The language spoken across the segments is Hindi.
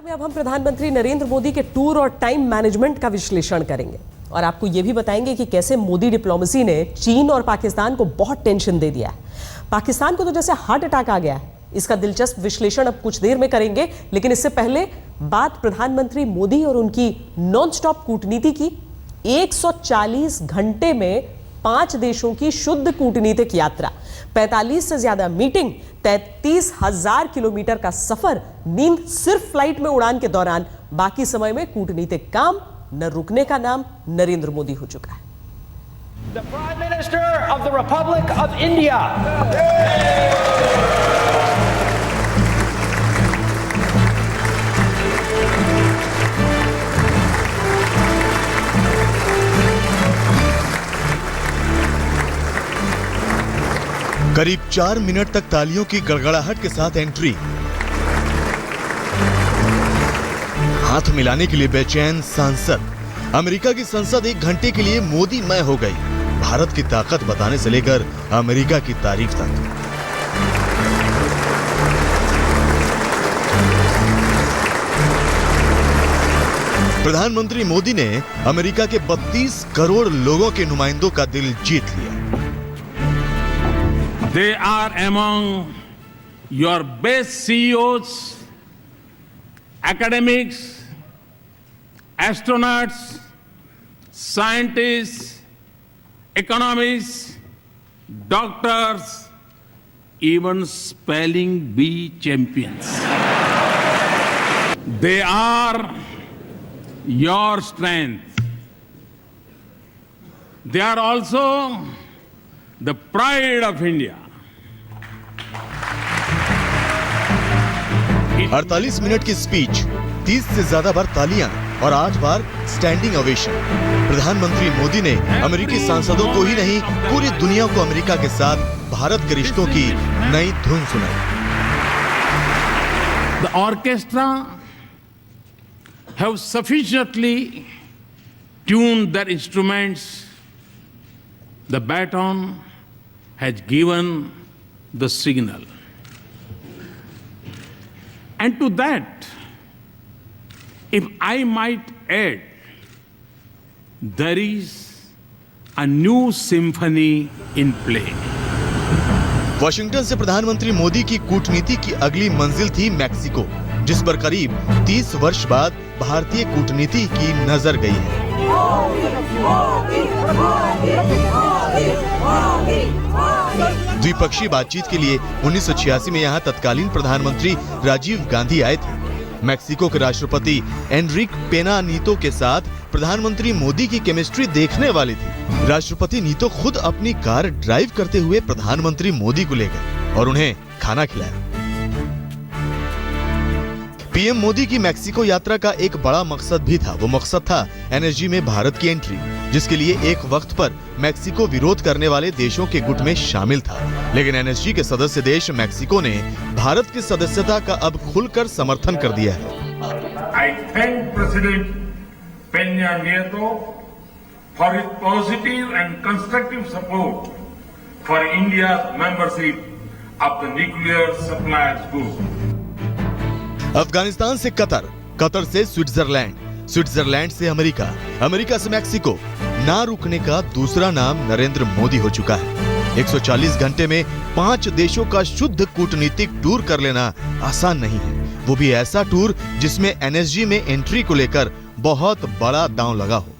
में अब हम प्रधानमंत्री नरेंद्र मोदी के टूर और टाइम मैनेजमेंट का विश्लेषण करेंगे और आपको यह भी बताएंगे कि कैसे मोदी डिप्लोमेसी ने चीन और पाकिस्तान को बहुत टेंशन दे दिया है। पाकिस्तान को तो जैसे हार्ट अटैक आ गया है। इसका दिलचस्प विश्लेषण अब कुछ देर में करेंगे, लेकिन इससे पहले बात प्रधानमंत्री मोदी और उनकी नॉन-स्टॉप कूटनीति की। 140 घंटे में 5 देशों की शुद्ध कूटनीतिक यात्रा, 45 से ज्यादा मीटिंग, 33,000 किलोमीटर का सफर, नींद सिर्फ फ्लाइट में उड़ान के दौरान, बाकी समय में कूटनीतिक काम, न रुकने का नाम नरेंद्र मोदी हो चुका है। The Prime Minister of the Republic of India. करीब 4 मिनट तक तालियों की गड़गड़ाहट के साथ एंट्री, हाथ मिलाने के लिए बेचैन सांसद। अमेरिका की संसद 1 घंटे के लिए मोदीमय हो गई। भारत की ताकत बताने से लेकर अमेरिका की तारीफ तक। प्रधानमंत्री मोदी ने अमेरिका के 32 करोड़ लोगों के नुमाइंदों का दिल जीत लिया। They are among your best CEOs, academics, astronauts, scientists, economists, doctors, even spelling bee champions. They are your strength. They are also the pride of India. 48 minute की स्पीच, 30 से ज्यादा बार तालियां और 8 बार स्टैंडिंग ओवेशन। प्रधानमंत्री मोदी ने अमेरिकी सांसदों को ही नहीं, पूरी दुनिया को अमेरिका के साथ भारत के रिश्तों की नई धुन सुनाई। The orchestra have sufficiently tuned their instruments. The baton has given the signal. And to that, if I might add, there is a new symphony in play. Washington से प्रधानमंत्री मोदी की कूटनीति की अगली मंजिल थी मैक्सिको, जिस पर करीब 30 वर्ष बाद भारतीय कूटनीति की नजर गई है। द्विपक्षीय बातचीत के लिए 1986 में यहाँ तत्कालीन प्रधानमंत्री राजीव गांधी आए थे। मैक्सिको के राष्ट्रपति एनरिक पेना नीतो के साथ प्रधानमंत्री मोदी की केमिस्ट्री देखने वाली थी। राष्ट्रपति नीतो खुद अपनी कार ड्राइव करते हुए प्रधानमंत्री मोदी को ले गए और उन्हें खाना खिलाया। पीएम मोदी की मैक्सिको यात्रा का एक बड़ा मकसद भी था। वो मकसद था एनएसजी में भारत की एंट्री, जिसके लिए एक वक्त पर मैक्सिको विरोध करने वाले देशों के गुट में शामिल था। लेकिन एनएसजी के सदस्य देश मैक्सिको ने भारत की सदस्यता का अब खुलकर समर्थन कर दिया है। I thank President Peña Nieto for his positive and constructive support for India's membership of the Nuclear Suppliers Group. Afghanistan से कतर, कतर से स्विट्जरलैंड, स्विट्जरलैंड से अमेरिका, अमेरिका से मैक्सिको। ना रुकने का दूसरा नाम नरेंद्र मोदी हो चुका है। 140 घंटे में 5 देशों का शुद्ध कूटनीतिक टूर कर लेना आसान नहीं है, वो भी ऐसा टूर जिसमें एनएसजी में एंट्री को लेकर बहुत बड़ा दांव लगा हो।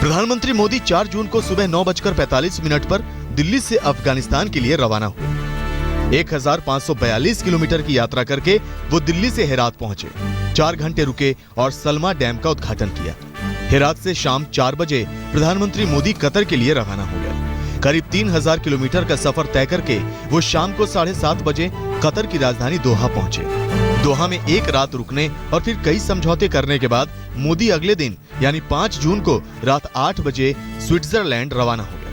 प्रधानमंत्री मोदी 4 जून को सुबह 9:45 पर दिल्ली से अफगानिस्तान के लिए रवाना हुए। 1542 किलोमीटर की यात्रा करके वो दिल्ली से हेरात पहुंचे। 4 घंटे रुके और सलमा डैम का उद्घाटन किया। हेरात से शाम 4 बजे प्रधानमंत्री मोदी कतर के लिए रवाना हो गए। करीब 3000 किलोमीटर का सफर तय करके वो शाम को 7:30 बजे कतर की राजधानी दोहा पहुंचे। दोहा में 1 रात रुकने और फिर कई समझौते करने के बाद मोदी अगले दिन यानी 5 जून को रात 8 बजे स्विट्जरलैंड रवाना हो गए।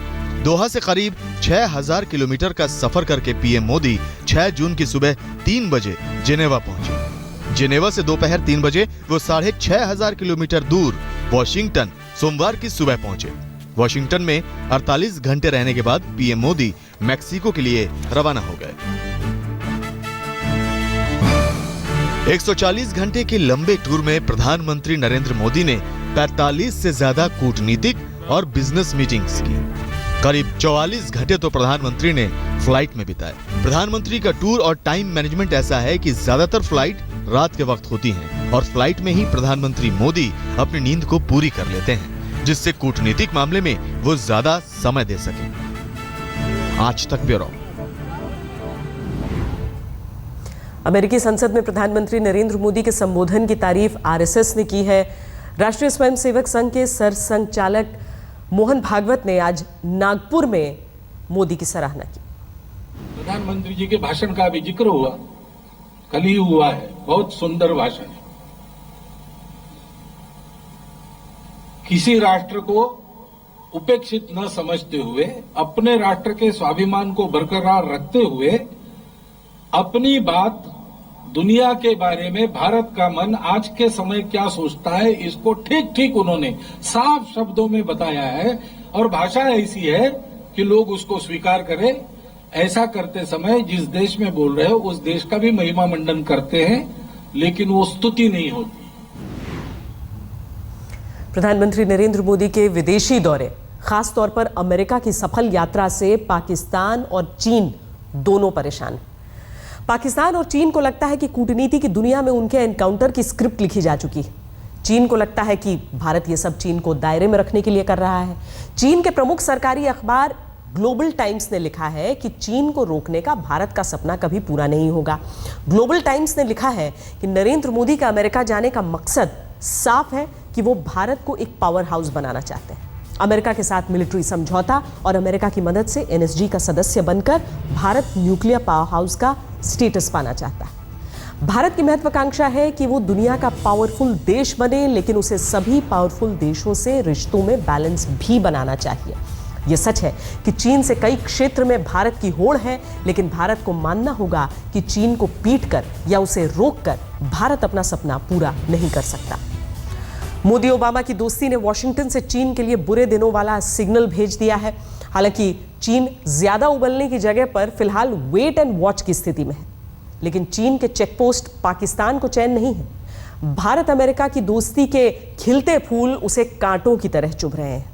दोहा से करीब 6000 किलोमीटर का सफर करके पीएम मोदी 6 जून की सुबह 3 बजे जिनेवा पहुंचे। जिनेवा से दोपहर 3 बजे वो 6500 किलोमीटर दूर वॉशिंगटन सोमवार की सुबह पहुंचे। वॉशिंगटन में 48 घंटे रहने के बाद पीएम मोदी मैक्सिको के लिए रवाना हो गए। 140 घंटे के लंबे टूर में प्रधानमंत्री नरेंद्र मोदी ने 45 से ज्यादा कूटनीतिक और बिजनेस मीटिंग्स की। करीब 44 घंटे तो प्रधानमंत्री ने फ्लाइट में बिताए। प्रधानमंत्री का टूर और टाइम मैनेजमेंट ऐसा है कि ज्यादातर फ्लाइट रात के वक्त होती हैं और फ्लाइट में ही प्रधानमंत्री मोदी अपनी नींद को पूरी कर लेते हैं, जिससे कूटनीतिक मामले में वो ज्यादा समय दे सके। आज तक ब्यूरो। अमेरिकी संसद में प्रधानमंत्री नरेंद्र मोदी के संबोधन की तारीफ आरएसएस ने की है। राष्ट्रीय स्वयंसेवक संघ के सरसंघचालक मोहन भागवत ने आज नागपुर में मोदी की सराहना की। प्रधानमंत्री जी के भाषण का भी जिक्र हुआ, कल ही हुआ है। बहुत सुंदर भाषण है। किसी राष्ट्र को उपेक्षित न समझते हुए, अपने राष्ट्र के स्वाभिमान को बरकरार रखते हुए, अपनी बात दुनिया के बारे में भारत का मन आज के समय क्या सोचता है, इसको ठीक ठीक उन्होंने साफ शब्दों में बताया है। और भाषा ऐसी है कि लोग उसको स्वीकार करें। ऐसा करते समय जिस देश में बोल रहे हो उस देश का भी महिमा मंडन करते हैं, लेकिन वो स्तुति नहीं होती। प्रधानमंत्री नरेंद्र मोदी के विदेशी दौरे, खास तौर पर अमेरिका की सफल यात्रा से पाकिस्तान और चीन दोनों परेशान हैं। पाकिस्तान और चीन को लगता है कि कूटनीति की दुनिया में उनके एनकाउंटर की स्क्रिप्ट लिखी जा चुकी है। चीन को लगता है कि भारत ये सब चीन को दायरे में रखने के लिए कर रहा है। चीन के प्रमुख सरकारी अखबार ग्लोबल टाइम्स ने लिखा है कि चीन को रोकने का भारत का सपना कभी पूरा नहीं होगा। ग्लोबल टाइम्स ने लिखा है कि नरेंद्र मोदी का अमेरिका जाने का मकसद साफ है कि वो भारत को एक पावर हाउस बनाना चाहते हैं। अमेरिका के साथ मिलिट्री समझौता और अमेरिका की मदद से एनएसजी का सदस्य बनकर भारत न्यूक्लियर पावर हाउस का स्टेटस पाना चाहता है। भारत की महत्वाकांक्षा है कि वो दुनिया का पावरफुल देश बने, लेकिन उसे सभी पावरफुल देशों से रिश्तों में बैलेंस भी बनाना चाहिए। यह सच है कि चीन से कई क्षेत्र में भारत की होड़ है, लेकिन भारत को मानना होगा कि चीन को पीटकर या उसे रोककर भारत अपना सपना पूरा नहीं कर सकता। मोदी ओबामा की दोस्ती ने वॉशिंगटन से चीन के लिए बुरे दिनों वाला सिग्नल भेज दिया है। हालांकि चीन ज्यादा उबलने की जगह पर फिलहाल वेट एंड वॉच की स्थिति में है, लेकिन चीन के चेकपोस्ट पाकिस्तान को चैन नहीं है। भारत अमेरिका की दोस्ती के खिलते फूल उसे कांटों की तरह चुभ रहे हैं।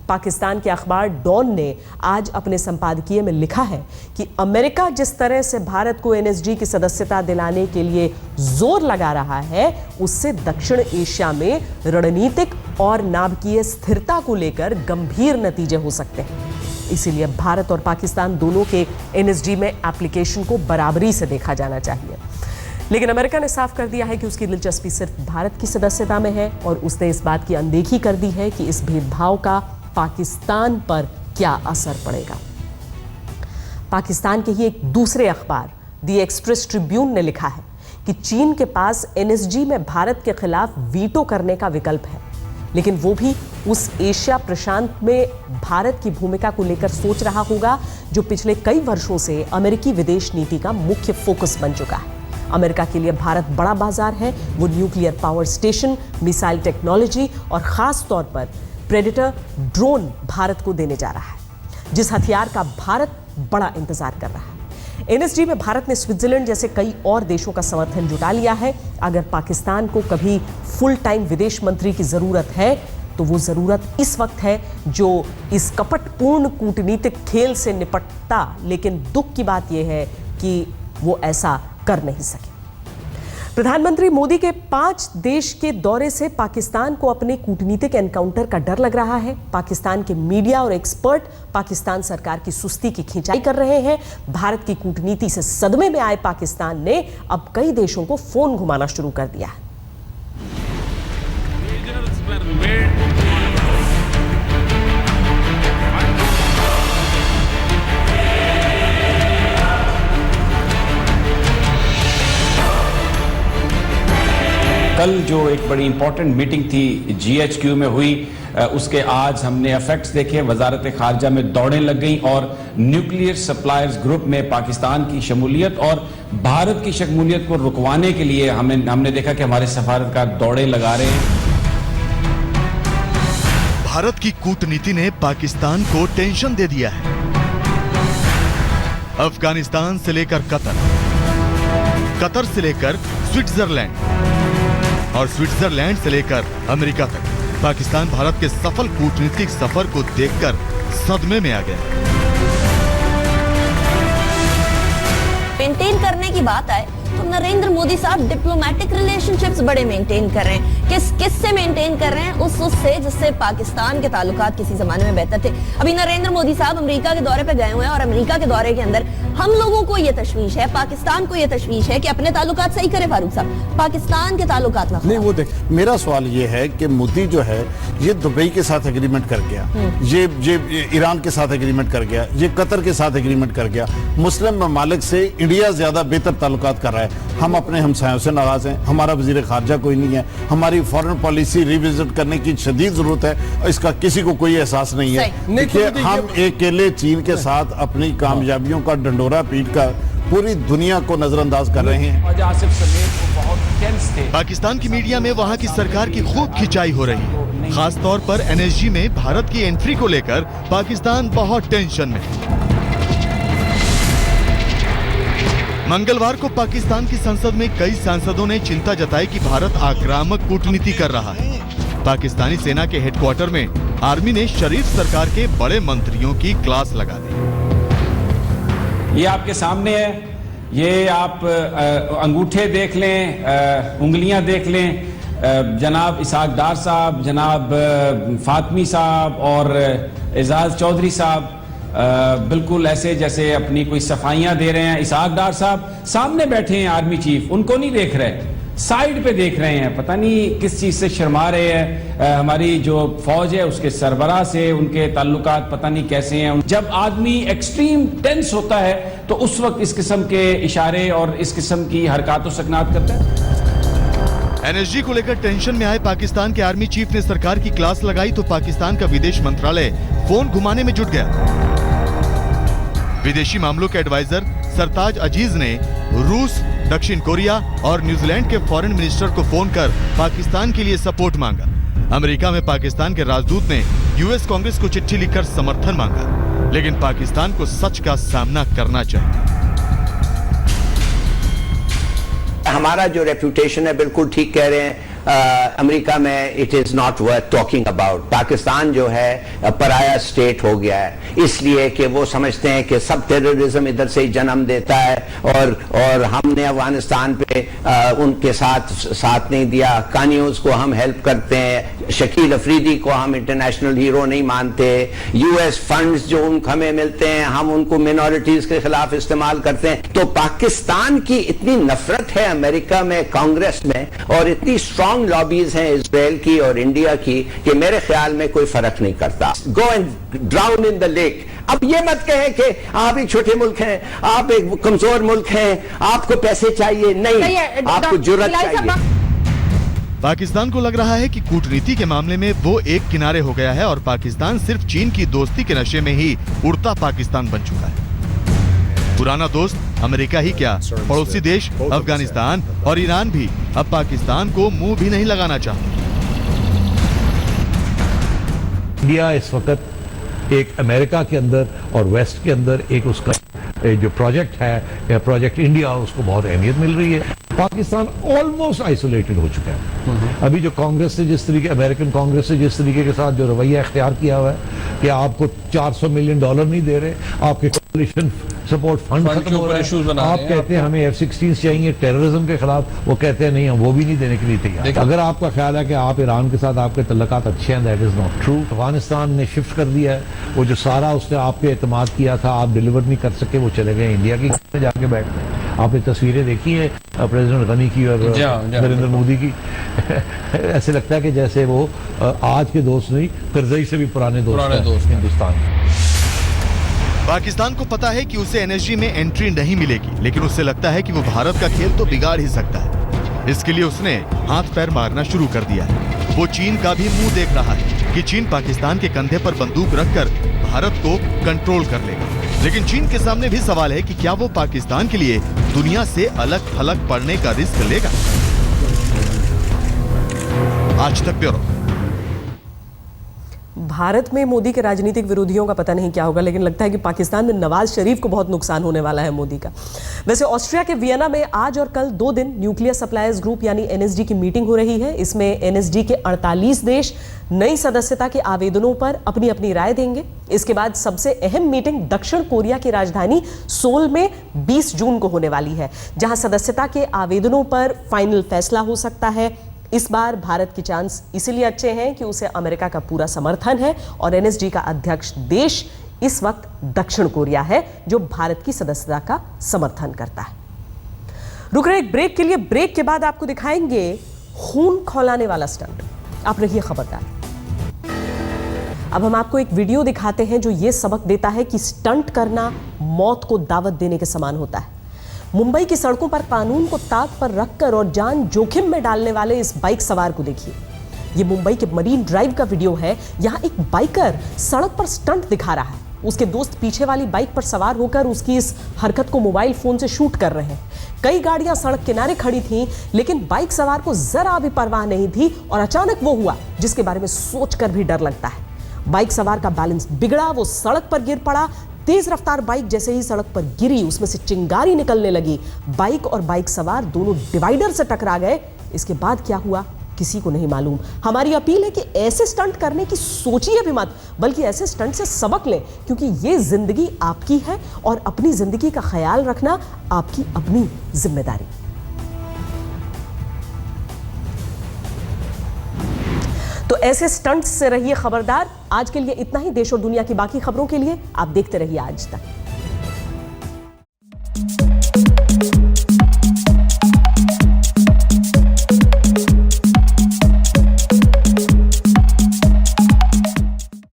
पाकिस्तान के अखबार डॉन ने आज अपने संपादकीय में लिखा है कि अमेरिका जिस तरह से भारत को एनएसजी की सदस्यता दिलाने के लिए जोर लगा रहा है, उससे दक्षिण एशिया में रणनीतिक और नाभिकीय स्थिरता को लेकर गंभीर नतीजे हो सकते हैं। इसीलिए भारत और पाकिस्तान दोनों के एनएसजी में एप्लीकेशन को बराबरी से देखा जाना चाहिए। लेकिन अमेरिका ने साफ कर दिया है कि उसकी दिलचस्पी सिर्फ भारत की सदस्यता में है और उसने इस बात की अनदेखी कर दी है कि इस भेदभाव का पाकिस्तान पर क्या असर पड़ेगा। पाकिस्तान के ही एक दूसरे अखबार दी एक्सप्रेस ट्रिब्यून ने लिखा है कि चीन के पास एनएसजी में भारत के खिलाफ वीटो करने का विकल्प है, लेकिन वो भी उस एशिया प्रशांत में भारत की भूमिका को लेकर सोच रहा होगा जो पिछले कई वर्षों से अमेरिकी विदेश नीति का मुख्य फोकस बन चुका है। अमेरिका के लिए भारत बड़ा बाजार है। वो nuclear power station, missile technology और खास तौर पर प्रेडेटर ड्रोन भारत को देने जा रहा है, जिस हथियार का भारत बड़ा इंतजार कर रहा है। एनएसजी में भारत ने स्विट्जरलैंड जैसे कई और देशों का समर्थन जुटा लिया है। अगर पाकिस्तान को कभी फुल टाइम विदेश मंत्री की जरूरत है तो वो जरूरत इस वक्त है, जो इस कपटपूर्ण कूटनीतिक खेल से निपटता, लेकिन दुख की बात यह है कि वो ऐसा कर नहीं सके। प्रधानमंत्री मोदी के 5 देश के दौरे से पाकिस्तान को अपने कूटनीतिक एनकाउंटर का डर लग रहा है। पाकिस्तान के मीडिया और एक्सपर्ट पाकिस्तान सरकार की सुस्ती की खिंचाई कर रहे हैं। भारत की कूटनीति से सदमे में आए पाकिस्तान ने अब कई देशों को फोन घुमाना शुरू कर दिया है। कल जो एक बड़ी इंपॉर्टेंट मीटिंग थी जीएचक्यू में हुई, उसके आज हमने इफेक्ट्स देखे। वजारत खारजा में दौड़ें लग गई और न्यूक्लियर सप्लायर्स ग्रुप में पाकिस्तान की शमूलियत और भारत की शमूलियत को रुकवाने के लिए हमने देखा कि हमारे सफारतकार दौड़ें लगा रहे हैं। भारत की कूटनीति ने पाकिस्तान को टेंशन दे दिया है। अफगानिस्तान से लेकर कतर, कतर से लेकर स्विट्जरलैंड और स्विट्जरलैंड से लेकर अमेरिका तक पाकिस्तान भारत के सफल कूटनीतिक सफर को देखकर सदमे में आ गया। मेंटेन करने की बात आए तो नरेंद्र मोदी साहब डिप्लोमेटिक रिलेशनशिप्स बड़े मेंटेन कर रहे हैं। किससे मेंटेन कर रहे हैं? उससे जिससे पाकिस्तान के ताल्लुकात किसी जमाने में बेहतर थे। अभी नरेंद्र मोदी साहब अमेरिका के दौरे पे गए हुए हैं और अमेरिका के दौरे के अंदर हम लोगों को ये तशवीश है, पाकिस्तान को ये तशवीश है कि अपने ताल्लुकात सही करे फारूक साहब, पाकिस्तान के ताल्लुकात नहीं। वो देख, मेरा सवाल ये है कि मोदी जो है ये दुबई के साथ एग्रीमेंट कर गया, ये ईरान के साथ एग्रीमेंट कर गया, ये कतर के साथ एग्रीमेंट कर गया, मुस्लिम ममालिक से इंडिया ज्यादा बेहतर ताल्लुकात कर रहा है। हम अपने हमसायों से नाराज हैं, हमारा वजीर खारजा कोई नहीं है, हमारी फॉरेन पॉलिसी रिविजिट करने की शदीद जरूरत है, इसका किसी को कोई एहसास नहीं है। देखिए, हम अकेले चीन के साथ अपनी कामयाबियों का डंडोरा पीट कर पूरी दुनिया को नजरअंदाज कर रहे हैं। पाकिस्तान की मीडिया में वहां की सरकार की खूब खिंचाई हो रही है। खासतौर पर एनएसजी में भारत की एंट्री को लेकर पाकिस्तान बहुत टेंशन में है। मंगलवार को पाकिस्तान की संसद में कई सांसदों ने चिंता जताई कि भारत आक्रामक कूटनीति कर रहा है। पाकिस्तानी सेना के हेडक्वार्टर में आर्मी ने शरीफ सरकार के बड़े मंत्रियों की क्लास लगा दी। ये आपके सामने है, ये आप अंगूठे देख लें, उंगलियां देख लें। जनाब इसाक डार साहब, जनाब फातमी साहब और एजाज चौधरी साहब बिल्कुल ऐसे जैसे अपनी कोई सफाइयां दे रहे हैं। इसाक डार साहब सामने बैठे हैं, आर्मी चीफ, उनको नहीं देख रहे, साइड पे देख रहे हैं, पता नहीं किस चीज से शर्मा रहे हैं। हमारी जो फौज है उसके सरबराह से उनके ताल्लुकात पता नहीं कैसे हैं। जब आदमी एक्सट्रीम टेंस होता है तो उस वक्त इस किस्म के इशारे और इस किस्म की हरकत और सकनात करता है। एनएसजी को लेकर टेंशन में आए पाकिस्तान के आर्मी चीफ ने सरकार की क्लास लगाई तो पाकिस्तान का विदेश मंत्रालय फोन घुमाने में जुट गया। विदेशी मामलों के एडवाइजर सरताज अजीज ने रूस, दक्षिण कोरिया और न्यूजीलैंड के फॉरेन मिनिस्टर को फोन कर पाकिस्तान के लिए सपोर्ट मांगा। अमेरिका में पाकिस्तान के राजदूत ने यूएस कांग्रेस को चिट्ठी लिखकर समर्थन मांगा, लेकिन पाकिस्तान को सच का सामना करना चाहिए। हमारा जो रेप्यूटेशन है बिल्कुल ठीक कह रहे हैं। अमेरिका में it is not worth talking about. Pakistan जो है पराया स्टेट हो गया है, इसलिए कि वो समझते हैं कि सब टेररिज्म इधर से ही जन्म देता है और हमने अफगानिस्तान पे उनके साथ नहीं दिया। कानियोज को हम हेल्प करते हैं, शकील अफरीदी को हम इंटरनेशनल हीरो नहीं मानते। यूएस फंड्स जो हमें मिलते हैं हम उनको मिनॉरिटीज के खिलाफ इस्तेमाल करते हैं। तो पाकिस्तान की इतनी नफरत है अमेरिका में, कांग्रेस में, और इतनी स्ट्रॉन्ग लॉबीज हैं इजराइल की और इंडिया की कि मेरे ख्याल में कोई फर्क नहीं करता। Go and drown in the lake. अब ये मत कहें कि आप एक छोटे मुल्क हैं, आप एक कमजोर मुल्क हैं, आपको पैसे चाहिए। नहीं, आपको जुर्रत चाहिए। पाकिस्तान को लग रहा है कि कूटनीति के मामले में वो एक किनारे हो गया है और पाकिस्तान सिर्फ चीन की दोस्ती के नशे में ही उड़ता पाकिस्तान बन चुका है। पुराना दोस्त अमेरिका ही क्या, पड़ोसी देश अफगानिस्तान और ईरान भी अब पाकिस्तान को मुंह भी नहीं लगाना चाहते। इंडिया इस वक्त एक अमेरिका के अंदर और वेस्ट के अंदर एक उसका जो प्रोजेक्ट है, प्रोजेक्ट इंडिया, उसको बहुत अहमियत मिल रही है। पाकिस्तान ऑलमोस्ट आइसोलेटेड हो चुका है। अभी जो कांग्रेस से जिस तरीके, अमेरिकन कांग्रेस से जिस तरीके के साथ जो रवैया इख्तियार किया हुआ है कि आपको $400 मिलियन नहीं दे रहे, आपके कोalition सपोर्ट फंड खत्म हो रहा है, आप कहते हैं हमें F-16 चाहिए टेररिज्म के खिलाफ, वो कहते हैं नहीं हम वो भी नहीं देने के लिए तैयार। अगर आपका ख्याल है कि आप ईरान के साथ आपके तल्लुकात अच्छे हैं, that is not true. Afghanistan ने शिफ्ट कर दिया है, वो जो सारा उसने आप पे एतमाद किया था, आप डिलीवर नहीं कर सके, वो चले गए इंडिया की में जाके बैठ गए। आपने तस्वीरें देखी है प्रेसिडेंट गनी की और नरेंद्र मोदी की ऐसे लगता है कि जैसे वो आज के दोस्त नहीं, करजई से भी पुराने दोस्त हिंदुस्तान। पाकिस्तान को पता है कि उसे एनएसजी में एंट्री नहीं मिलेगी, लेकिन उसे लगता है कि वो भारत का खेल तो बिगाड़ ही सकता है। इसके लिए उसने हाथ पैर मारना शुरू कर दिया है। वो चीन का भी मुंह देख रहा है कि चीन पाकिस्तान के कंधे पर बंदूक रखकर भारत को कंट्रोल कर लेगा। लेकिन चीन के सामने भी सवाल है कि क्या वो पाकिस्तान के लिए दुनिया से अलग थलग पड़ने का रिस्क लेगा। आज तक ब्यूरो। भारत में मोदी के राजनीतिक विरोधियों का पता नहीं क्या होगा, लेकिन लगता है कि पाकिस्तान में नवाज शरीफ को बहुत नुकसान होने वाला है मोदी का। वैसे ऑस्ट्रिया के वियना में आज और कल 2 दिन न्यूक्लियर सप्लायर्स ग्रुप यानी एनएसजी की मीटिंग हो रही है। इसमें एनएसजी के 48 देश नई सदस्यता के आवेदनों पर अपनी अपनी राय देंगे। इसके बाद सबसे अहम मीटिंग दक्षिण कोरिया की राजधानी सोल में 20 जून को होने वाली है, जहां सदस्यता के आवेदनों पर फाइनल फैसला हो सकता है। इस बार भारत के चांस इसलिए अच्छे हैं कि उसे अमेरिका का पूरा समर्थन है और एनएसजी का अध्यक्ष देश इस वक्त दक्षिण कोरिया है, जो भारत की सदस्यता का समर्थन करता है। रुक रहे एक ब्रेक के लिए। ब्रेक के बाद आपको दिखाएंगे खून खौलाने वाला स्टंट। आप रहिए खबरदार। अब हम आपको एक वीडियो दिखाते हैं जो ये सबक देता है कि स्टंट करना मौत को दावत देने के समान होता है। मुंबई की सड़कों पर कानून को ताक पर रखकर और जान जोखिम में डालने वाले इस बाइक सवार को देखिए। ये मुंबई के मरीन ड्राइव का वीडियो है। यहां एक बाइकर सड़क पर स्टंट दिखा रहा है। उसके दोस्त पीछे वाली बाइक पर सवार होकर उसकी इस हरकत को मोबाइल फोन से शूट कर रहे हैं। कई गाड़ियां सड़क किनारे खड़ी थीं, लेकिन बाइक सवार को जरा भी परवाह नहीं थी और अचानक वो हुआ जिसके बारे में सोचकर भी डर लगता है। बाइक सवार का बैलेंस बिगड़ा, वो सड़क पर गिर पड़ा। तेज रफ्तार बाइक जैसे ही सड़क पर गिरी, उसमें से चिंगारी निकलने लगी। बाइक और बाइक सवार दोनों डिवाइडर से टकरा गए। इसके बाद क्या हुआ किसी को नहीं मालूम। हमारी अपील है कि ऐसे स्टंट करने की सोचिए भी मत, बल्कि ऐसे स्टंट से सबक लें, क्योंकि ये जिंदगी आपकी है और अपनी जिंदगी का ख्याल रखना आपकी अपनी जिम्मेदारी। तो ऐसे स्टंट्स से रहिए खबरदार। आज के लिए इतना ही। देश और दुनिया की बाकी खबरों के लिए आप देखते रहिए आज तक।